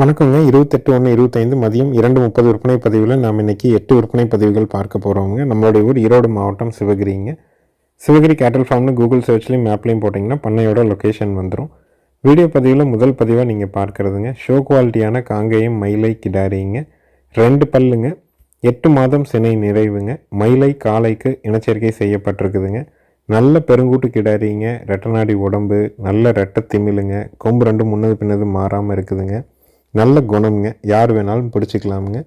வணக்கங்க. 28/1/25 மதியம் 2:30 விற்பனை பதிவில் நாம் இன்றைக்கி 8 விற்பனை பதிவுகள் பார்க்க போகிறோங்க. நம்மளுடைய ஊர் ஈரோடு மாவட்டம் சிவகிரிங்க. சிவகிரி கேட்டல் ஃபார்ம்னு கூகுள் சர்ச்லேயும் மேப்லேயும் போட்டிங்கன்னா பண்ணையோட லொக்கேஷன் வந்துடும். வீடியோ பதிவில் முதல் பதிவாக நீங்கள் பார்க்குறதுங்க ஷோ குவாலிட்டியான காங்கேயம் மயிலை கிடாரிங்க. 2 பல்லுங்க, 8 மாதம் சினை நிறைவுங்க. மயிலை காளைக்கு இனச்சேர்க்கை செய்யப்பட்டிருக்குதுங்க. நல்ல பெருங்கூட்டு கிடாரிங்க. ரெட்டநாடி உடம்பு, நல்ல ரெட்டை திமிழுங்க. கொம்பு 2 முன்னது பின்னது மாறாமல் இருக்குதுங்க. நல்ல குணம்ங்க, யார் வேணாலும் பிடிச்சிக்கலாமுங்க.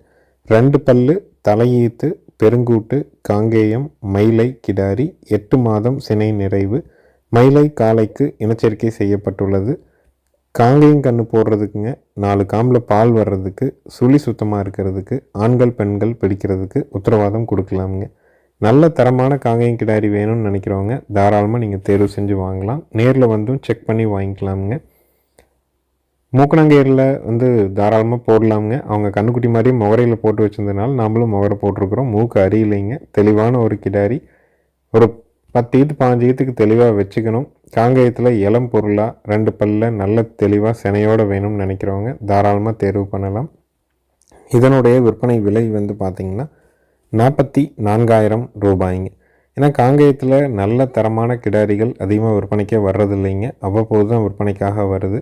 2 பல்லு, தலையீத்து, பெருங்கூட்டு, காங்கேயம் மயிலை கிடாரி, 8 மாதம் சினை நிறைவு. மயிலை காளைக்கு இனச்சேர்க்கை செய்யப்பட்டுள்ளது. காங்கேயம் கன்று போடுறதுக்குங்க, 4 காம்பில் பால் வர்றதுக்கு, சுழி சுத்தமாக இருக்கிறதுக்கு, ஆண்கள் பெண்கள் பிடிக்கிறதுக்கு உத்தரவாதம் கொடுக்கலாமுங்க. நல்ல தரமான காங்கேயம் கிடாரி வேணும்னு நினைக்கிறவங்க தாராளமாக நீங்கள் தேர்வு செஞ்சு வாங்கலாம். நேரில் வந்தும் செக் பண்ணி வாங்கிக்கலாமுங்க. மூக்கணாங்கயிறில் தாராளமாக போடலாமுங்க. அவங்க கண்ணுக்குட்டி மாதிரி முகரையில் போட்டு வச்சுருந்ததுனால நாமளும் முகரை போட்டிருக்கிறோம். மூக்கு அறியலைங்க. தெளிவான ஒரு கிடாரி. ஒரு 10 ஈத்து 15 ஈத்துக்கு தெளிவாக வச்சுக்கணும். காங்கேயத்தில் இளம் பொருளாக 2 பல்லில் நல்ல தெளிவாக சினையோடு வேணும்னு நினைக்கிறவங்க தாராளமாக தேர்வு பண்ணலாம். இதனுடைய விற்பனை விலை பார்த்திங்கன்னா 44,000 ரூபாய்ங்க. ஏன்னா காங்கேயத்தில் நல்ல தரமான கிடாரிகள் அதிகமாக விற்பனைக்கே வர்றதில்லைங்க. அவ்வப்போது தான் விற்பனைக்காக வருது.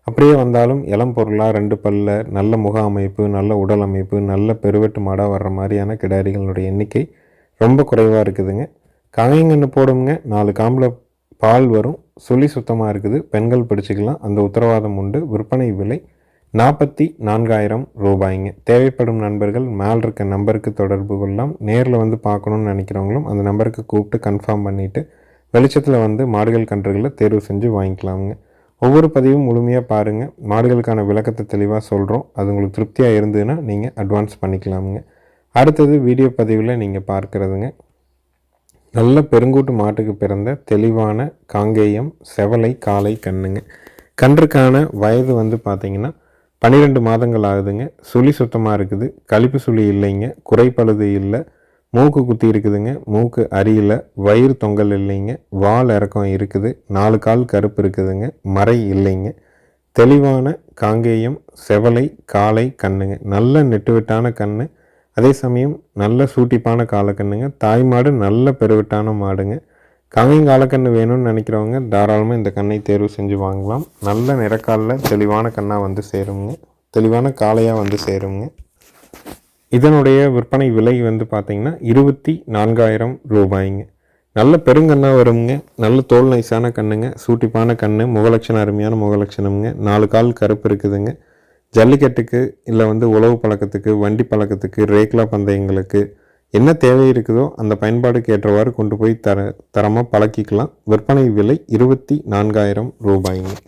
அப்படியே வந்தாலும் இளம் பொருளாக 2 பல்ல, நல்ல முக அமைப்பு, நல்ல உடல் அமைப்பு, நல்ல பெருவெட்டு மாடாக வர்ற மாதிரியான கிடாரிகளுடைய எண்ணிக்கை ரொம்ப குறைவாக இருக்குதுங்க. காங்கேயங்கன்று போடுங்க, 4 காம்பில் பால் வரும், சுழி சுத்தமாக இருக்குது, பெண்கள் பிடிச்சிக்கலாம், அந்த உத்தரவாதம் உண்டு. விற்பனை விலை 44,000 ரூபாய்ங்க. தேவைப்படும் நண்பர்கள் மேல் இருக்க நம்பருக்கு தொடர்பு கொள்ளலாம். நேரில் பார்க்கணுன்னு நினைக்கிறவங்களும் அந்த நம்பருக்கு கூப்பிட்டு கன்ஃபார்ம் பண்ணிவிட்டு வெளிச்சத்தில் மாடுகள் கன்றுகளை தேர்வு செஞ்சு வாங்கிக்கலாமுங்க. ஒவ்வொரு பதிவும் முழுமையாக பாருங்கள். மாடுகளுக்கான விளக்கத்தை தெளிவாக சொல்கிறோம். அது உங்களுக்கு திருப்தியாக இருந்ததுன்னா நீங்கள் அட்வான்ஸ் பண்ணிக்கலாமுங்க. அடுத்தது வீடியோ பதிவில் நீங்கள் பார்க்குறதுங்க நல்ல பெருங்கூட்டு மாட்டுக்கு பிறந்த தெளிவான காங்கேயம் செவலை காளை கண்ணுங்க. கன்றுக்கான வயது பார்த்திங்கன்னா 12 மாதங்கள் ஆகுதுங்க. சுழி சுத்தமாக இருக்குது, கழிப்பு சுழி இல்லைங்க, குறைப்பழுது இல்லை, மூக்கு குத்தி இருக்குதுங்க, மூக்கு அரியில், வயிறு தொங்கல் இல்லைங்க, வால் இறக்கம் இருக்குது, 4 கால் கருப்பு இருக்குதுங்க, மறை இல்லைங்க. தெளிவான காங்கேயம் செவலை காளை கண்ணுங்க. நல்ல நெட்டுவிட்டான கண்ணு, அதே சமயம் நல்ல சூட்டிப்பான காலக்கண்ணுங்க. தாய் மாடு நல்ல பெருவிட்டான மாடுங்க. காங்கேயம் காலக்கண்ணு வேணும்னு நினைக்கிறவங்க தாராளமாக இந்த கண்ணை தேர்வு செஞ்சு வாங்கலாம். நல்ல நிறக்காலில் தெளிவான கண்ணாக சேருங்க, தெளிவான காளையாக சேருங்க. இதனுடைய விற்பனை விலை பார்த்திங்கன்னா 24,000 ரூபாய்ங்க. நல்ல பெருங்கண்ணாக வருங்க. நல்ல தோல் நைஸான கண்ணுங்க, சூட்டிப்பான கண்ணு, முகலட்சணம் அருமையான முகலட்சணம்ங்க. 4 கால் கருப்பு இருக்குதுங்க. ஜல்லிக்கட்டுக்கு இல்லை உழவு பழக்கத்துக்கு, வண்டி பழக்கத்துக்கு, ரேக்லா பந்தயங்களுக்கு என்ன தேவை இருக்குதோ அந்த பயன்பாடுக்கு ஏற்றவாறு கொண்டு போய் தரமாக பழக்கிக்கலாம். விற்பனை விலை 24,000 ரூபாய்ங்க.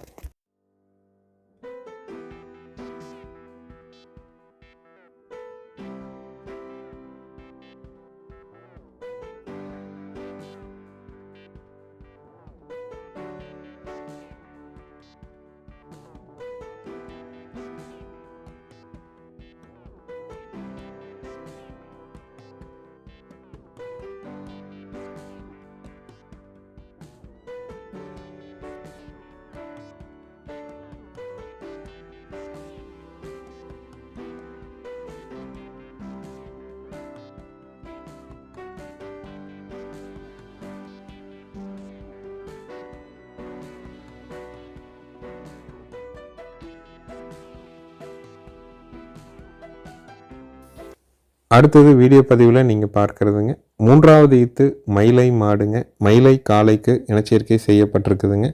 அடுத்தது வீடியோ பதிவில் நீங்கள் பார்க்குறதுங்க 3வது ஈத்து மயிலை மாடுங்க. மயிலை காளைக்கு இனச்சேர்க்கை செய்யப்பட்டிருக்குதுங்க.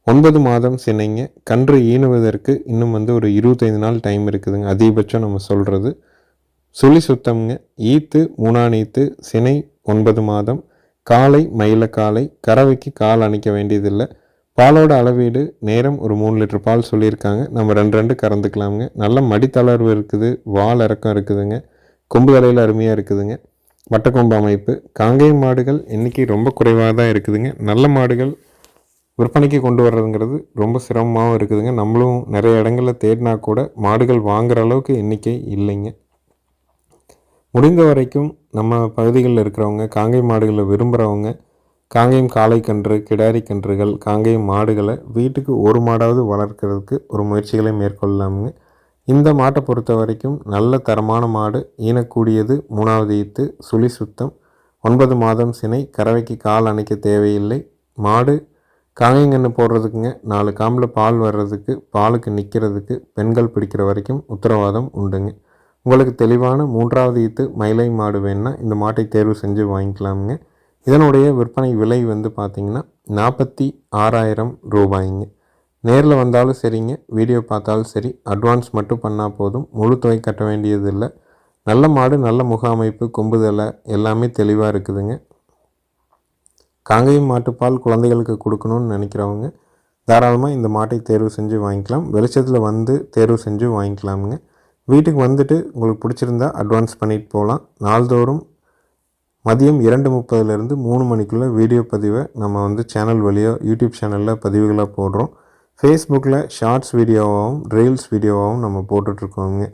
9 மாதம் சினைங்க. கன்று ஈனுவதற்கு இன்னும் ஒரு 25 நாள் டைம் இருக்குதுங்க, அதிகபட்சம் நம்ம சொல்கிறது. சுழி சுத்தம்ங்க. ஈத்து 3ஆம் ஈத்து, சினை 9 மாதம். காளை மயிலை காளை, கறவைக்கு கால் அணைக்க வேண்டியதில்லை. பாலோட அளவீடு நேரம் ஒரு 3 லிட்டர் பால் சொல்லியிருக்காங்க. நம்ம 2 கறந்துக்கலாமுங்க. நல்ல மடித்தளர்வு இருக்குது, வால் இறக்கம் இருக்குதுங்க, கொம்பு தலையில் அருமையாக இருக்குதுங்க, வட்டக்கொம்பு அமைப்பு. காங்கேயம் மாடுகள் எண்ணிக்கை ரொம்ப குறைவாக தான் இருக்குதுங்க. நல்ல மாடுகள் விற்பனைக்கு கொண்டு வர்றதுங்கிறது ரொம்ப சிரமமாகவும் இருக்குதுங்க. நம்மளும் நிறைய இடங்களில் தேடினா கூட மாடுகள் வாங்குகிற அளவுக்கு எண்ணிக்கை இல்லைங்க. முடிந்த வரைக்கும் நம்ம பகுதிகளில் இருக்கிறவங்க காங்கேயம் மாடுகளை விரும்புகிறவங்க காங்கேயம் காளை கன்று, கிடாரி கன்றுகள், காங்கேயம் மாடுகளை வீட்டுக்கு ஒரு மாடாவது வளர்க்குறதுக்கு ஒரு முயற்சிகளை மேற்கொள்ளலாமுங்க. இந்த மாட்டை பொறுத்த வரைக்கும் நல்ல தரமான மாடு. ஈனக்கூடியது, 3வது ஈத்து, சுழி சுத்தம், 9 மாதம் சினை, கறவைக்கு கால் அணைக்க தேவையில்லை. மாடு காங்கைங்கன்று போடுறதுக்குங்க, 4 காம்பில் பால் வர்றதுக்கு, பாலுக்கு நிற்கிறதுக்கு, பெண்கள் பிடிக்கிற வரைக்கும் உத்தரவாதம் உண்டுங்க. உங்களுக்கு தெளிவான 3வது ஈத்து மயிலை மாடு வேணுன்னா இந்த மாட்டை தேர்வு செஞ்சு வாங்கிக்கலாமுங்க. இதனுடைய விற்பனை விலை வந்து பார்த்திங்கன்னா 46,000 ரூபாய்ங்க. நேரில் வந்தாலும் சரிங்க, வீடியோ பார்த்தாலும் சரி, அட்வான்ஸ் மட்டும் பண்ணால் போதும். முழு தொகை கட்ட வேண்டியதில்லை. நல்ல மாடு, நல்ல முக அமைப்பு, கொம்பு தலை எல்லாமே தெளிவாக இருக்குதுங்க. காங்கேயம் மாட்டுப்பால் குழந்தைகளுக்கு கொடுக்கணும்னு நினைக்கிறவங்க தாராளமாக இந்த மாட்டை தேர்வு செஞ்சு வாங்கிக்கலாம். வெளிச்சத்தில் வந்து தேர்வு செஞ்சு வாங்கிக்கலாமுங்க. வீட்டுக்கு வந்துட்டு உங்களுக்கு பிடிச்சிருந்தா அட்வான்ஸ் பண்ணிட்டு போகலாம். நாள்தோறும் மதியம் 2:30லேருந்து 3 மணிக்குள்ளே வீடியோ பதிவை நம்ம வந்து சேனல் வழியாக யூடியூப் சேனலில் பதிவுகளாக போடுறோம். ஃபேஸ்புக்கில் ஷார்ட்ஸ் வீடியோவாகவும் ரீல்ஸ் வீடியோவாகவும் நம்ம போட்டுட்ருக்கோங்க.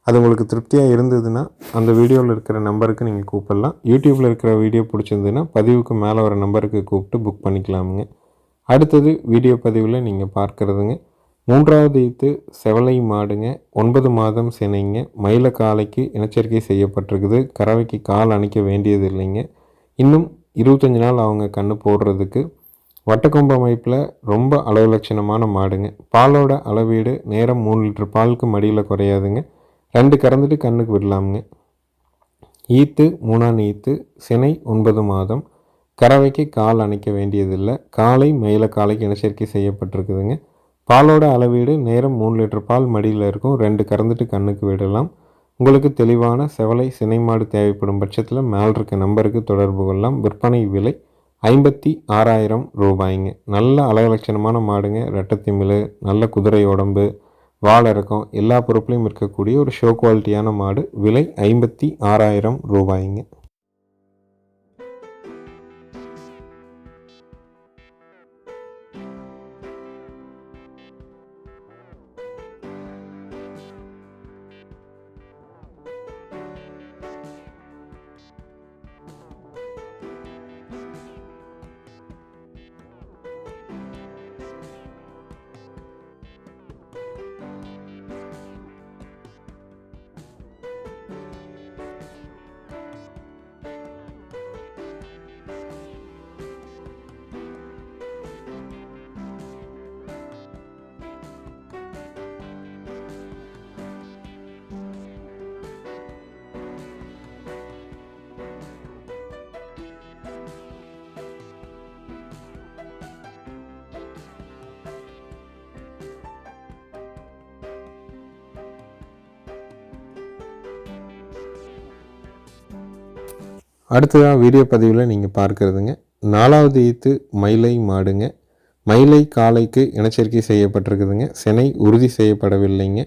அது உங்களுக்கு திருப்தியாக இருந்ததுன்னா அந்த வீடியோவில் இருக்கிற நம்பருக்கு நீங்கள் கூப்பிடலாம். யூடியூப்பில் இருக்கிற வீடியோ பிடிச்சிருந்ததுன்னா பதிவுக்கு மேலே வர நம்பருக்கு கூப்பிட்டு புக் பண்ணிக்கலாமுங்க. அடுத்தது வீடியோ பதிவில் நீங்கள் பார்க்குறதுங்க 3வது ஈத்து செவலை மாடுங்க. 9 மாதம் சினைங்க. மயில காலைக்கு இனச்சேர்க்கை செய்யப்பட்டிருக்குது. கறவைக்கு கால் அணைக்க வேண்டியது இல்லைங்க. இன்னும் 25 நாள் அவங்க கன்று போடுறதுக்கு. வட்டக்கொம்பு அமைப்பில் ரொம்ப அளவு லட்சணமான மாடுங்க. பாலோட அளவீடு நேரம் 3 லிட்டர் பாலுக்கு மடியில் குறையாதுங்க. 2 கறந்துட்டு கண்ணுக்கு விடலாமுங்க. ஈத்து 3ஆம் ஈத்து, சினை 9 மாதம், கறவைக்கு கால் அணைக்க வேண்டியதில்லை. காலை மயில காலைக்கு இனச்சேர்க்கை செய்யப்பட்டிருக்குதுங்க. பாலோட அளவீடு நேரம் 3 லிட்டர் பால் மடியில் இருக்கும். 2 கறந்துட்டு கண்ணுக்கு விடலாம். உங்களுக்கு தெளிவான செவலை சினை மாடு தேவைப்படும் பட்சத்தில் மேல் இருக்க நம்பருக்கு தொடர்பு கொள்ளலாம். விற்பனை விலை 56,000 ரூபாய்ங்க. நல்ல அழகலட்சணமான மாடுங்க. ரெட்டத்திமிழ், நல்ல குதிரை உடம்பு, வால் இறக்கம் எல்லா பொறுப்புலையும் இருக்கக்கூடிய ஒரு ஷோ குவாலிட்டியான மாடு. விலை 56,000 ரூபாய்ங்க. அடுத்ததாக வீடியோ பதிவில் நீங்கள் பார்க்குறதுங்க 4வது ஈத்து மயிலை மாடுங்க. மயிலை காலைக்கு இனச்சேர்க்கை செய்யப்பட்டிருக்குதுங்க. சினை உறுதி செய்யப்படவில்லைங்க.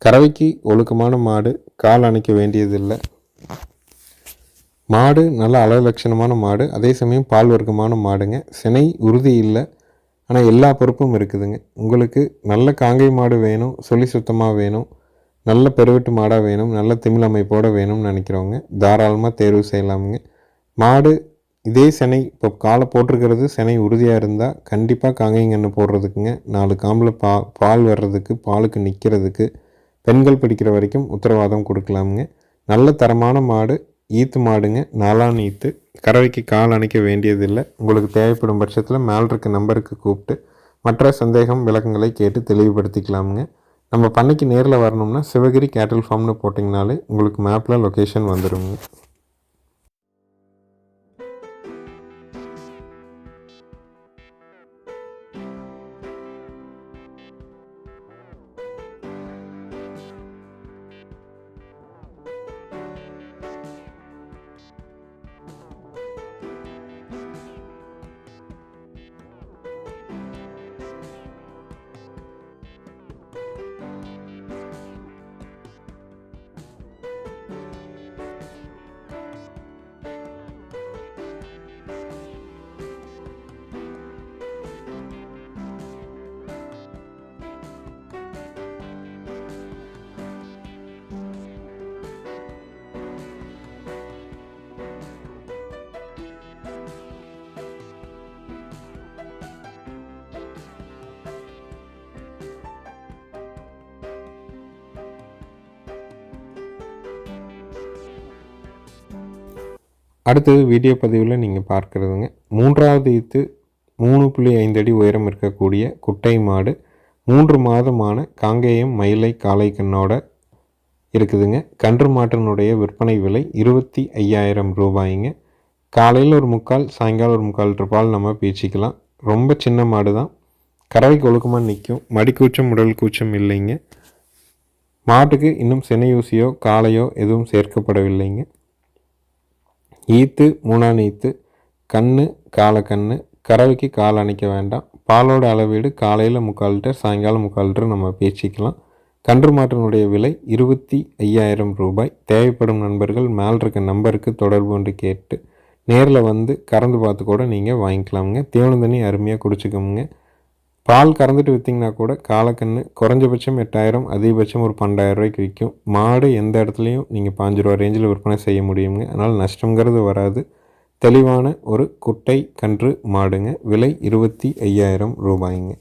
கறவைக்கு ஒழுக்கமான மாடு, கால் அணைக்க வேண்டியதில்லை. மாடு நல்ல அழகு லட்சணமான மாடு, அதே சமயம் பால் வர்க்கமான மாடுங்க. சினை உறுதி இல்லை, ஆனால் எல்லா பொறுப்பும் இருக்குதுங்க. உங்களுக்கு நல்ல காங்கை மாடு வேணும், சொல்லி சுத்தமாக வேணும், நல்ல பெருவெட்டு மாடாக வேணும், நல்ல திமிழ் அமைப்போடு வேணும்னு நினைக்கிறவங்க தாராளமாக தேர்வு செய்யலாமுங்க. மாடு இதே சினை இப்போ காலை போட்டிருக்கிறது சினை உறுதியாக இருந்தால் கண்டிப்பாக காங்கைங்கன்று போடுறதுக்குங்க, 4 காம்பில் பால் வர்றதுக்கு, பாலுக்கு நிற்கிறதுக்கு, பெண்கள் பிடிக்கிற வரைக்கும் உத்தரவாதம் கொடுக்கலாமுங்க. நல்ல தரமான மாடு, ஈத்து மாடுங்க. 4ஆம் ஈத்து, கறவைக்கு கால் அணைக்க வேண்டியதில்லை. உங்களுக்கு தேவைப்படும் பட்சத்தில் மேல் இருக்க நம்பருக்கு கூப்பிட்டு மற்ற சந்தேகம் விளக்கங்களை கேட்டு தெளிவுபடுத்திக்கலாமுங்க. நம்ம பண்ணைக்கு நேரில் வரணும்னா சிவகிரி கேட்டில் ஃபார்ம்னு போட்டிங்கனாலே உங்களுக்கு மேப்பில் லொக்கேஷன் வந்துடுங்க. அடுத்தது வீடியோ பதிவில் நீங்கள் பார்க்குறதுங்க 3வது ஈத்து 3.5 அடி உயரம் இருக்கக்கூடிய குட்டை மாடு 3 மாதமான காங்கேயம் மயிலை காளை கண்ணோட இருக்குதுங்க. கன்று மாட்டினுடைய விற்பனை விலை 25,000 ரூபாய்ங்க. காலையில் ஒரு முக்கால், சாயங்காலம் ஒரு 3/4 லிட்டர் பால் நம்ம பீச்சிக்கலாம். ரொம்ப சின்ன மாடு தான். கறவைக்கு ஒழுக்கமாக நிற்கும். மடிக்கூச்சம் உடல் கூச்சம் இல்லைங்க. மாட்டுக்கு இன்னும் சினையூசியோ காளையோ எதுவும் சேர்க்கப்படவில்லைங்க. ஈத்து 3ஆம் ஈத்து, கன்று காலக்கன்று, கறவைக்கு கால் அணைக்க வேண்டாம். பாலோட அளவீடு காலையில் 3/4 லிட்டர், சாயங்காலம் 3/4 லிட்டர் நம்ம பீச்சிக்கலாம். கன்று மாட்டினுடைய விலை 25,000 ரூபாய். தேவைப்படும் நண்பர்கள் மேல் இருக்க நம்பருக்கு தொடர்பு கொண்டு கேட்டு நேரில் வந்து கறந்து பார்த்து கூட நீங்கள் வாங்கிக்கலாமுங்க. தீவனம் தண்ணி அருமையாக குடிச்சிக்கோங்க. பால் கறந்துட்டு விற்றிங்கன்னா கூட காலக்கன்று குறைஞ்சபட்சம் 8,000, அதிகபட்சம் ஒரு 12,000 ரூபாய்க்கு விற்கும். மாடு எந்த இடத்துலையும் நீங்கள் 5 ரூபா ரேஞ்சில் விற்பனை செய்ய முடியுங்க. அதனால் நஷ்டங்கிறது வராது. தெளிவான ஒரு குட்டை கன்று மாடுங்க. விலை 25,000 ரூபாய்ங்க.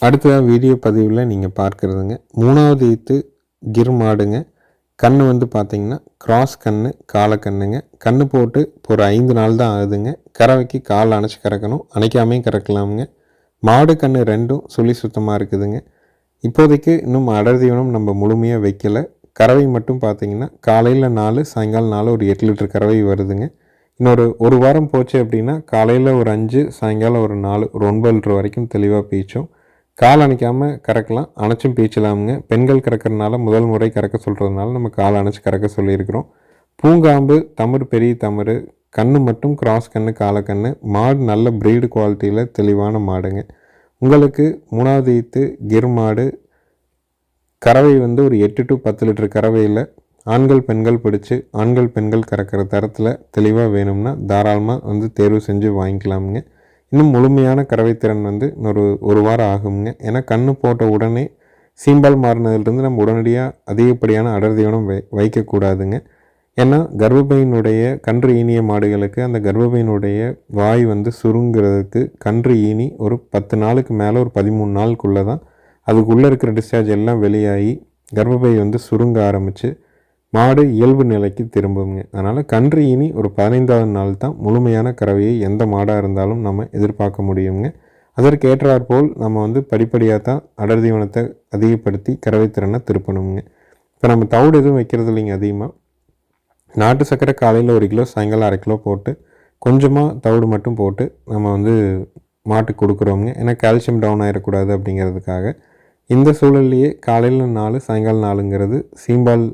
அடுத்ததாக வீடியோ பதிவில் நீங்கள் பார்க்குறதுங்க 3வது ஈத்து கிர் மாடுங்க. கன்று வந்து பார்த்திங்கன்னா கிராஸ் கன்று காலக்கண்ணுங்க. கன்று போட்டு இப்போ ஒரு 5 நாள் தான் ஆகுதுங்க. கறவைக்கு கால் அணைச்சி கறக்கணும், அணைக்காமையும் கறக்கலாமுங்க. மாடு கன்று ரெண்டும் சுழி சுத்தமாக இருக்குதுங்க. இப்போதைக்கு இன்னும் அடர் தீவனம் நம்ம முழுமையாக வைக்கலை. கறவை மட்டும் பார்த்திங்கன்னா காலையில் 4, சாயங்காலம் 4 ஒரு 8 லிட்டர் கறவை வருதுங்க. ஒரு வாரம் போச்சு அப்படின்னா காலையில் ஒரு 5, சாயங்காலம் ஒரு 4, ஒரு 9 லிட்டர் வரைக்கும் தெளிவாக பீச்சும். கால் அணைக்காமல் கறக்கலாம், அணைச்சும் பீச்சலாமுங்க. பெண்கள் கறக்கிறதுனால முதல் முறை கறக்க சொல்கிறதுனால நம்ம கால் அணைச்சி கறக்க சொல்லியிருக்கிறோம். பூங்காம்பு, தமறு, பெரிய தமறு, கன்று மட்டும் கிராஸ் கன்று காலக்கன்று. மாடு நல்ல ப்ரீடு குவாலிட்டியில் தெளிவான மாடுங்க. உங்களுக்கு 3வது ஈத்து கிர் மாடு கறவை வந்து ஒரு 8 to 10 லிட்டர் கறவையில் ஆண்கள் பெண்கள் பிடிச்சி ஆண்கள் பெண்கள் கறக்கிற தரத்தில் தெளிவாக வேணும்னா தாராளமாக வந்து தேர்வு செஞ்சு வாங்கிக்கலாமுங்க. இன்னும் முழுமையான கறவைத்திறன் வந்து ஒரு வாரம் ஆகுங்க. ஏன்னா கன்று போட்ட உடனே சீம்பால் மாறினதுலேருந்து நம்ம உடனடியாக அதிகப்படியான அடர் தீவனம் வைக்கக்கூடாதுங்க. ஏன்னா கர்ப்பப்பையினுடைய கன்று ஈனிய மாடுகளுக்கு அந்த கர்ப்பப்பையினுடைய வாய் வந்து சுருங்கிறதுக்கு கன்று ஈனி ஒரு 10 நாளுக்கு மேலே ஒரு 13 நாளுக்குள்ளே தான் அதுக்குள்ளே இருக்கிற டிஸ்சார்ஜ் எல்லாம் வெளியாகி கர்ப்பப்பை வந்து சுருங்க ஆரம்பித்து மாடு இயல்பு நிலைக்கு திரும்புங்க. அதனால் கன்று ஈனி ஒரு 15வது நாள் தான் முழுமையான கறவையை எந்த மாடாக இருந்தாலும் நம்ம எதிர்பார்க்க முடியுங்க. அதற்கு ஏற்றாற்போல் நம்ம வந்து படிப்படியாக தான் அடர் தீவனத்தை அதிகப்படுத்தி கறவைத்திறனை திருப்பணுங்க. இப்போ நம்ம தவிடு எதுவும் வைக்கிறது இல்லைங்க. அதிகமாக நாட்டு சர்க்கரை காலையில் 1 கிலோ, சாயங்காலம் 1/2 கிலோ போட்டு கொஞ்சமாக தவிடு மட்டும் போட்டு நம்ம வந்து மாட்டுக்கு கொடுக்குறோங்க. ஏன்னா கால்சியம் டவுன் ஆகிடக்கூடாது அப்படிங்கிறதுக்காக. இந்த சூழல்லையே காலையில் 4, சாயங்காலம் 4ங்கிறது சீம்பால்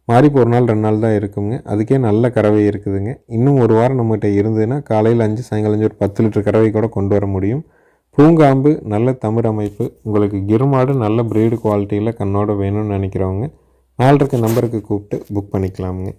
மாறி இப்போ 1 நாள் 2 நாள் தான் இருக்குங்க. அதுக்கே நல்ல கறவை இருக்குதுங்க. இன்னும் ஒரு வாரம் நம்மகிட்ட இருந்ததுன்னா காலையில் 5, சாயங்காலம் 5 ஒரு 10 லிட்டர் கறவை கூட கொண்டு வர முடியும். பூங்காம்பு நல்ல தமிழ் அமைப்பு. உங்களுக்கு கிர் மாடு நல்ல ப்ரீடு குவாலிட்டியில் கண்ணோட வேணும்னு நினைக்கிறவங்க மேலே இருக்க நம்பருக்கு கூப்பிட்டு புக் பண்ணிக்கலாமுங்க.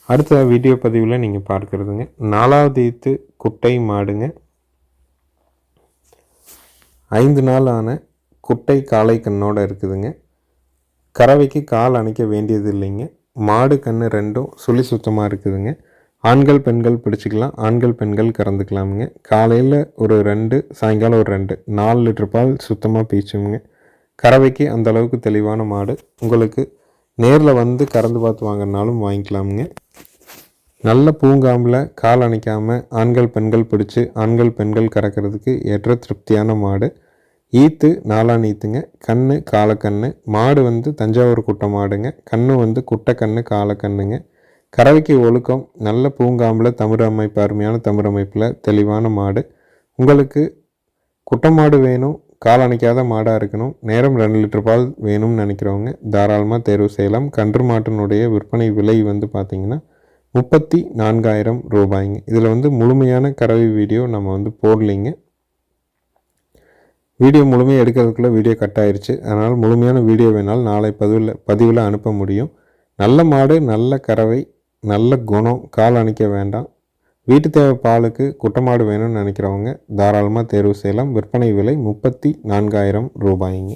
அடுத்த வீடியோ பதிவில் நீங்கள் பார்க்குறதுங்க 4வது ஈத்து குட்டை மாடுங்க. 5 நாள் ஆன குட்டை காளை கண்ணோடு இருக்குதுங்க. கறவைக்கு கால் அணைக்க வேண்டியது இல்லைங்க. மாடு கன்று ரெண்டும் சுழி சுத்தமாக இருக்குதுங்க. ஆண்கள் பெண்கள் பிடிச்சிக்கலாம், ஆண்கள் பெண்கள் கறந்துக்கலாமுங்க. காலையில் ஒரு 2, சாயங்காலம் ஒரு 2, 4 லிட்டர் பால் சுத்தமாக பீச்சுங்க. கறவைக்கு அந்தளவுக்கு தெளிவான மாடு. உங்களுக்கு நேரில் வந்து கறந்து பார்த்து வாங்கினாலும் வாங்கிக்கலாமுங்க. நல்ல பூங்காம்பில் கால் அணைக்காமல் ஆண்கள் பெண்கள் பிடிச்சி ஆண்கள் பெண்கள் கறக்கிறதுக்கு ஏற்ற திருப்தியான மாடு. ஈத்து 4ஆம் ஈத்துங்க. கன்று காலக்கன்று. மாடு வந்து தஞ்சாவூர் குட்டை மாடுங்க. கன்று வந்து குட்டை கன்று காலக்கன்றுங்க. கறவைக்கு ஒழுக்கம், நல்ல பூங்காம்பில் தமிழ் அமைப்பு, அருமையான தமிழ் அமைப்பில் தெளிவான மாடு. உங்களுக்கு குட்டை மாடு வேணும், கால் அணைக்காத மாடாக இருக்கணும், நேரம் 2 லிட்டர் பால் வேணும்னு நினைக்கிறவங்க தாராளமாக தேர்வு செய்யலாம். கன்று மாட்டினுடைய விற்பனை விலை வந்து பார்த்திங்கன்னா 34,000 ரூபாய்ங்க. இதில் வந்து முழுமையான கறவை வீடியோ நம்ம வந்து போடலிங்க. வீடியோ முழுமையாக எடுக்கிறதுக்குள்ளே வீடியோ கட் ஆயிடுச்சு. அதனால் முழுமையான வீடியோ வேணாலும் நாளை பதிவில் அனுப்ப முடியும். நல்ல மாடு, நல்ல கறவை, நல்ல குணம், கால் அணைக்க வேண்டாம். வீட்டு தேவை பாலுக்கு குட்டை மாடு வேணும்னு நினைக்கிறவங்க தாராளமாக தேர்வு செய்யலாம். விற்பனை விலை 34,000 ரூபாய்ங்க.